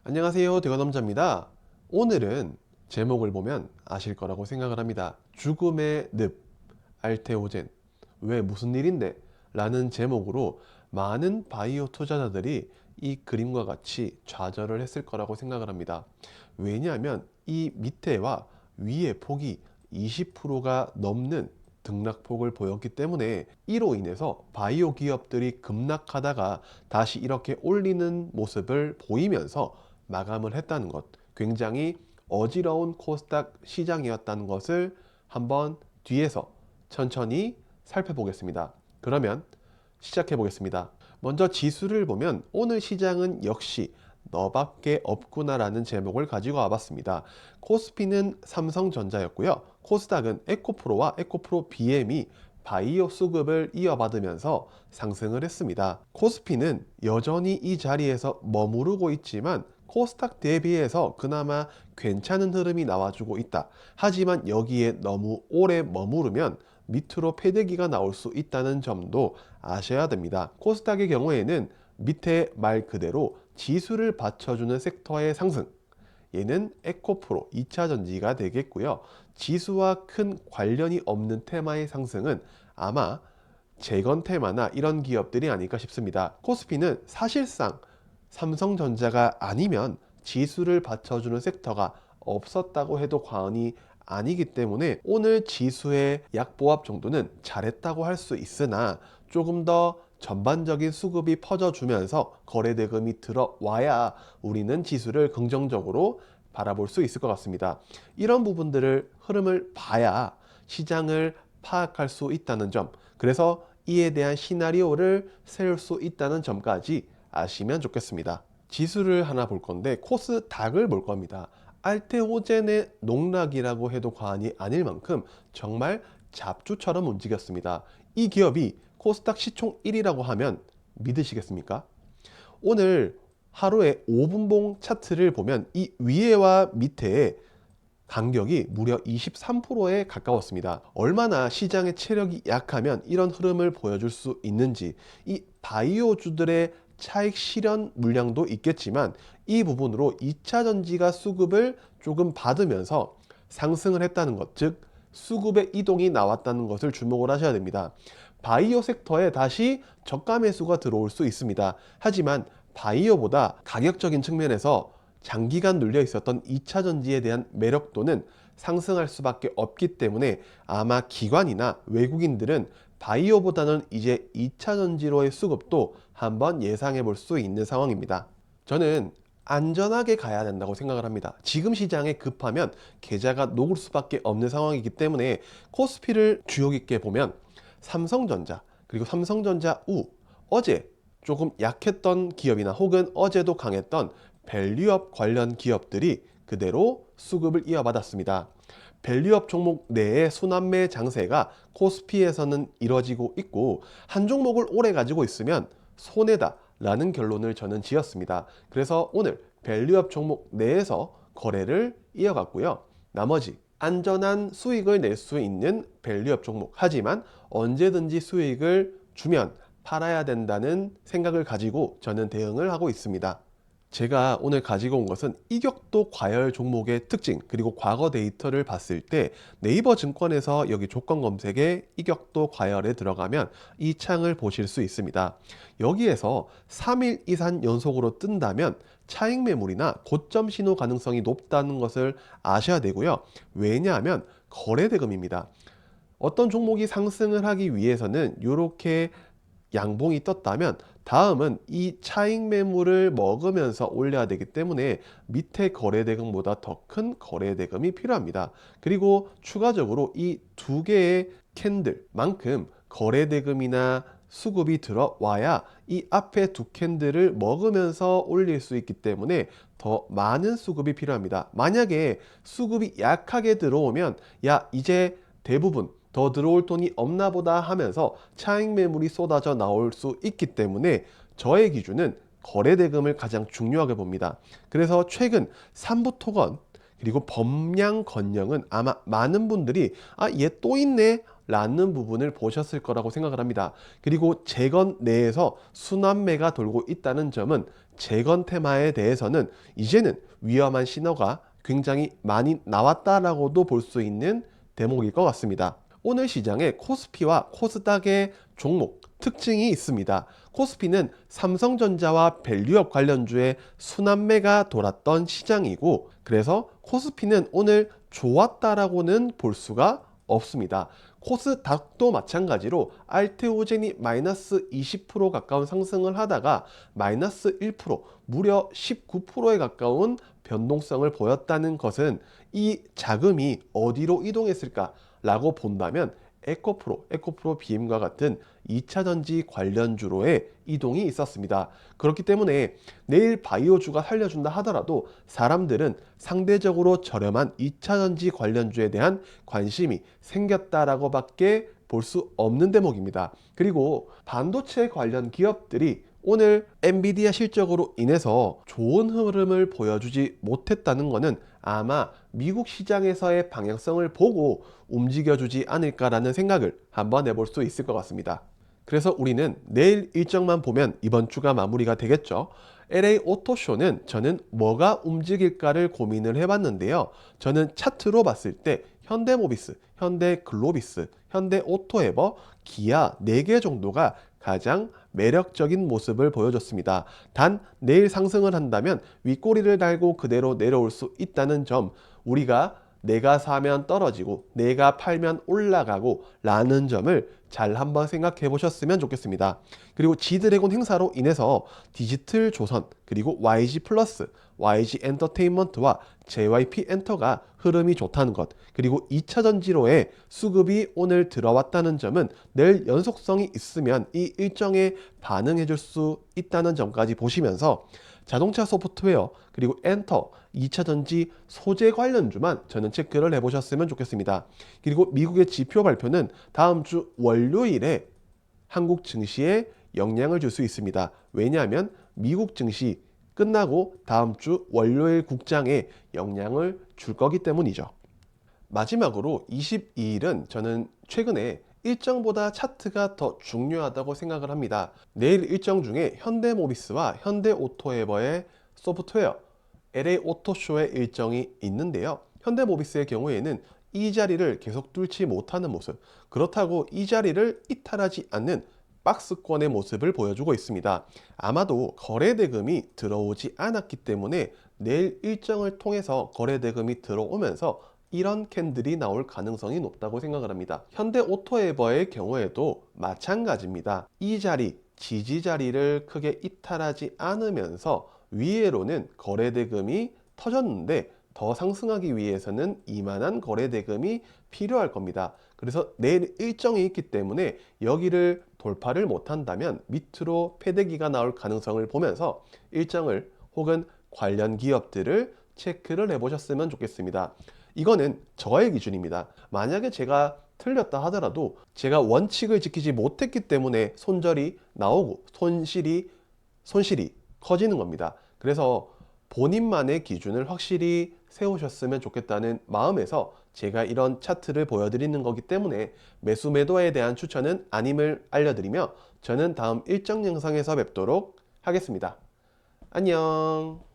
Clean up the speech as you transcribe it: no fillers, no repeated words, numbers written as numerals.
안녕하세요, 대건남자입니다. 오늘은 제목을 보면 아실 거라고 생각을 합니다. 죽음의 늪, 알테오젠, 왜 무슨 일인데? 라는 제목으로 많은 바이오 투자자들이 이 그림과 같이 좌절을 했을 거라고 생각을 합니다. 왜냐하면 이 밑에와 위의 폭이 20%가 넘는 등락폭을 보였기 때문에 이로 인해서 바이오 기업들이 급락하다가 다시 이렇게 올리는 모습을 보이면서 마감을 했다는 것, 굉장히 어지러운 코스닥 시장이었다는 것을 한번 뒤에서 천천히 살펴보겠습니다. 그러면 시작해 보겠습니다. 먼저 지수를 보면 오늘 시장은 역시 너밖에 없구나라는 제목을 가지고 와봤습니다. 코스피는 삼성전자였고요. 코스닥은 에코프로와 에코프로 BM이 바이오 수급을 이어받으면서 상승을 했습니다. 코스피는 여전히 이 자리에서 머무르고 있지만 코스닥 대비해서 그나마 괜찮은 흐름이 나와주고 있다. 하지만 여기에 너무 오래 머무르면 밑으로 패대기가 나올 수 있다는 점도 아셔야 됩니다. 코스닥의 경우에는 밑에 말 그대로 지수를 받쳐주는 섹터의 상승, 얘는 에코프로 2차전지가 되겠고요. 지수와 큰 관련이 없는 테마의 상승은 아마 재건 테마나 이런 기업들이 아닐까 싶습니다. 코스피는 사실상 삼성전자가 아니면 지수를 받쳐주는 섹터가 없었다고 해도 과언이 아니기 때문에 오늘 지수의 약보합 정도는 잘했다고 할 수 있으나 조금 더 전반적인 수급이 퍼져주면서 거래대금이 들어와야 우리는 지수를 긍정적으로 바라볼 수 있을 것 같습니다. 이런 부분들을 흐름을 봐야 시장을 파악할 수 있다는 점, 그래서 이에 대한 시나리오를 세울 수 있다는 점까지 아시면 좋겠습니다. 지수를 하나 볼 건데 코스닥을 볼 겁니다. 알테오젠의 농락이라고 해도 과언이 아닐 만큼 정말 잡주처럼 움직였습니다. 이 기업이 코스닥 시총 1위라고 하면 믿으시겠습니까? 오늘 하루에 5분봉 차트를 보면 이 위에와 밑에 간격이 무려 23%에 가까웠습니다. 얼마나 시장의 체력이 약하면 이런 흐름을 보여줄 수 있는지, 이 바이오주들의 차익 실현 물량도 있겠지만 이 부분으로 2차 전지가 수급을 조금 받으면서 상승을 했다는 것, 즉 수급의 이동이 나왔다는 것을 주목을 하셔야 됩니다. 바이오 섹터에 다시 저가 매수가 들어올 수 있습니다. 하지만 바이오보다 가격적인 측면에서 장기간 눌려 있었던 2차 전지에 대한 매력도는 상승할 수밖에 없기 때문에 아마 기관이나 외국인들은 바이오보다는 이제 2차 전지로의 수급도 한번 예상해 볼 수 있는 상황입니다. 저는 안전하게 가야 된다고 생각을 합니다. 지금 시장에 급하면 계좌가 녹을 수밖에 없는 상황이기 때문에 코스피를 주요 깊게 보면 삼성전자, 그리고 삼성전자 어제 조금 약했던 기업이나 혹은 어제도 강했던 밸류업 관련 기업들이 그대로 수급을 이어받았습니다. 밸류업 종목 내의 순환매 장세가 코스피에서는 이뤄지고 있고 한 종목을 오래 가지고 있으면 손해다 라는 결론을 저는 지었습니다. 그래서 오늘 밸류업 종목 내에서 거래를 이어갔고요. 나머지 안전한 수익을 낼 수 있는 밸류업 종목, 하지만 언제든지 수익을 주면 팔아야 된다는 생각을 가지고 저는 대응을 하고 있습니다. 제가 오늘 가지고 온 것은 이격도 과열 종목의 특징, 그리고 과거 데이터를 봤을 때 네이버 증권에서 여기 조건 검색에 이격도 과열에 들어가면 이 창을 보실 수 있습니다. 여기에서 3일 이상 연속으로 뜬다면 차익 매물이나 고점 신호 가능성이 높다는 것을 아셔야 되고요. 왜냐하면 거래대금입니다. 어떤 종목이 상승을 하기 위해서는 이렇게 양봉이 떴다면 다음은 이 차익 매물을 먹으면서 올려야 되기 때문에 밑에 거래대금보다 더 큰 거래대금이 필요합니다. 그리고 추가적으로 이 두 개의 캔들만큼 거래대금이나 수급이 들어와야 이 앞에 두 캔들을 먹으면서 올릴 수 있기 때문에 더 많은 수급이 필요합니다. 만약에 수급이 약하게 들어오면 야 이제 대부분 더 들어올 돈이 없나 보다 하면서 차익 매물이 쏟아져 나올 수 있기 때문에 저의 기준은 거래대금을 가장 중요하게 봅니다. 그래서 최근 삼부토건 그리고 범량건영은 아마 많은 분들이 얘 또 있네 라는 부분을 보셨을 거라고 생각을 합니다. 그리고 재건 내에서 순환매가 돌고 있다는 점은 재건 테마에 대해서는 이제는 위험한 신호가 굉장히 많이 나왔다라고도 볼 수 있는 대목일 것 같습니다. 오늘 시장에 코스피와 코스닥의 종목 특징이 있습니다. 코스피는 삼성전자와 밸류업 관련주의 순환매가 돌았던 시장이고, 그래서 코스피는 오늘 좋았다라고는 볼 수가 없습니다. 코스닥도 마찬가지로 알테오젠이 마이너스 20% 가까운 상승을 하다가 마이너스 1%, 무려 19%에 가까운 변동성을 보였다는 것은 이 자금이 어디로 이동했을까 라고 본다면 에코프로 BM과 같은 2차전지 관련주로의 이동이 있었습니다. 그렇기 때문에 내일 바이오주가 살려준다 하더라도 사람들은 상대적으로 저렴한 2차전지 관련주에 대한 관심이 생겼다라고 밖에 볼 수 없는 대목입니다. 그리고 반도체 관련 기업들이 오늘 엔비디아 실적으로 인해서 좋은 흐름을 보여주지 못했다는 것은 아마 미국 시장에서의 방향성을 보고 움직여주지 않을까라는 생각을 한번 해볼 수 있을 것 같습니다. 그래서 우리는 내일 일정만 보면 이번 주가 마무리가 되겠죠. LA 오토쇼는 저는 뭐가 움직일까를 고민을 해봤는데요. 저는 차트로 봤을 때 현대모비스, 현대글로비스, 현대오토에버, 기아 4개 정도가 가장 매력적인 모습을 보여줬습니다. 단 내일 상승을 한다면 윗꼬리를 달고 그대로 내려올 수 있다는 점, 우리가 내가 사면 떨어지고 내가 팔면 올라가고 라는 점을 잘 한번 생각해 보셨으면 좋겠습니다. 그리고 G드래곤 행사로 인해서 디지털 조선, 그리고 YG 플러스, YG 엔터테인먼트와 JYP 엔터가 흐름이 좋다는 것, 그리고 2차전지로의 수급이 오늘 들어왔다는 점은 내일 연속성이 있으면 이 일정에 반응해 줄 수 있다는 점까지 보시면서 자동차 소프트웨어, 그리고 엔터, 2차전지 소재 관련주만 저는 체크를 해보셨으면 좋겠습니다. 그리고 미국의 지표 발표는 다음 주 월요일에 한국 증시에 영향을 줄 수 있습니다. 왜냐하면 미국 증시 끝나고 다음 주 월요일 국장에 영향을 줄 거기 때문이죠. 마지막으로 22일은 저는 최근에 일정보다 차트가 더 중요하다고 생각을 합니다. 내일 일정 중에 현대모비스와 현대오토에버의 소프트웨어 LA 오토쇼의 일정이 있는데요. 현대모비스의 경우에는 이 자리를 계속 뚫지 못하는 모습, 그렇다고 이 자리를 이탈하지 않는 박스권의 모습을 보여주고 있습니다. 아마도 거래대금이 들어오지 않았기 때문에 내일 일정을 통해서 거래대금이 들어오면서 이런 캔들이 나올 가능성이 높다고 생각을 합니다. 현대오토에버의 경우에도 마찬가지입니다. 이 자리, 지지 자리를 크게 이탈하지 않으면서 위에로는 거래대금이 터졌는데 더 상승하기 위해서는 이만한 거래대금이 필요할 겁니다. 그래서 내일 일정이 있기 때문에 여기를 돌파를 못한다면 밑으로 패대기가 나올 가능성을 보면서 일정을 혹은 관련 기업들을 체크를 해보셨으면 좋겠습니다. 이거는 저의 기준입니다. 만약에 제가 틀렸다 하더라도 제가 원칙을 지키지 못했기 때문에 손절이 나오고 손실이 커지는 겁니다. 그래서 본인만의 기준을 확실히 세우셨으면 좋겠다는 마음에서 제가 이런 차트를 보여드리는 거기 때문에 매수 매도에 대한 추천은 아님을 알려드리며 저는 다음 일정 영상에서 뵙도록 하겠습니다. 안녕.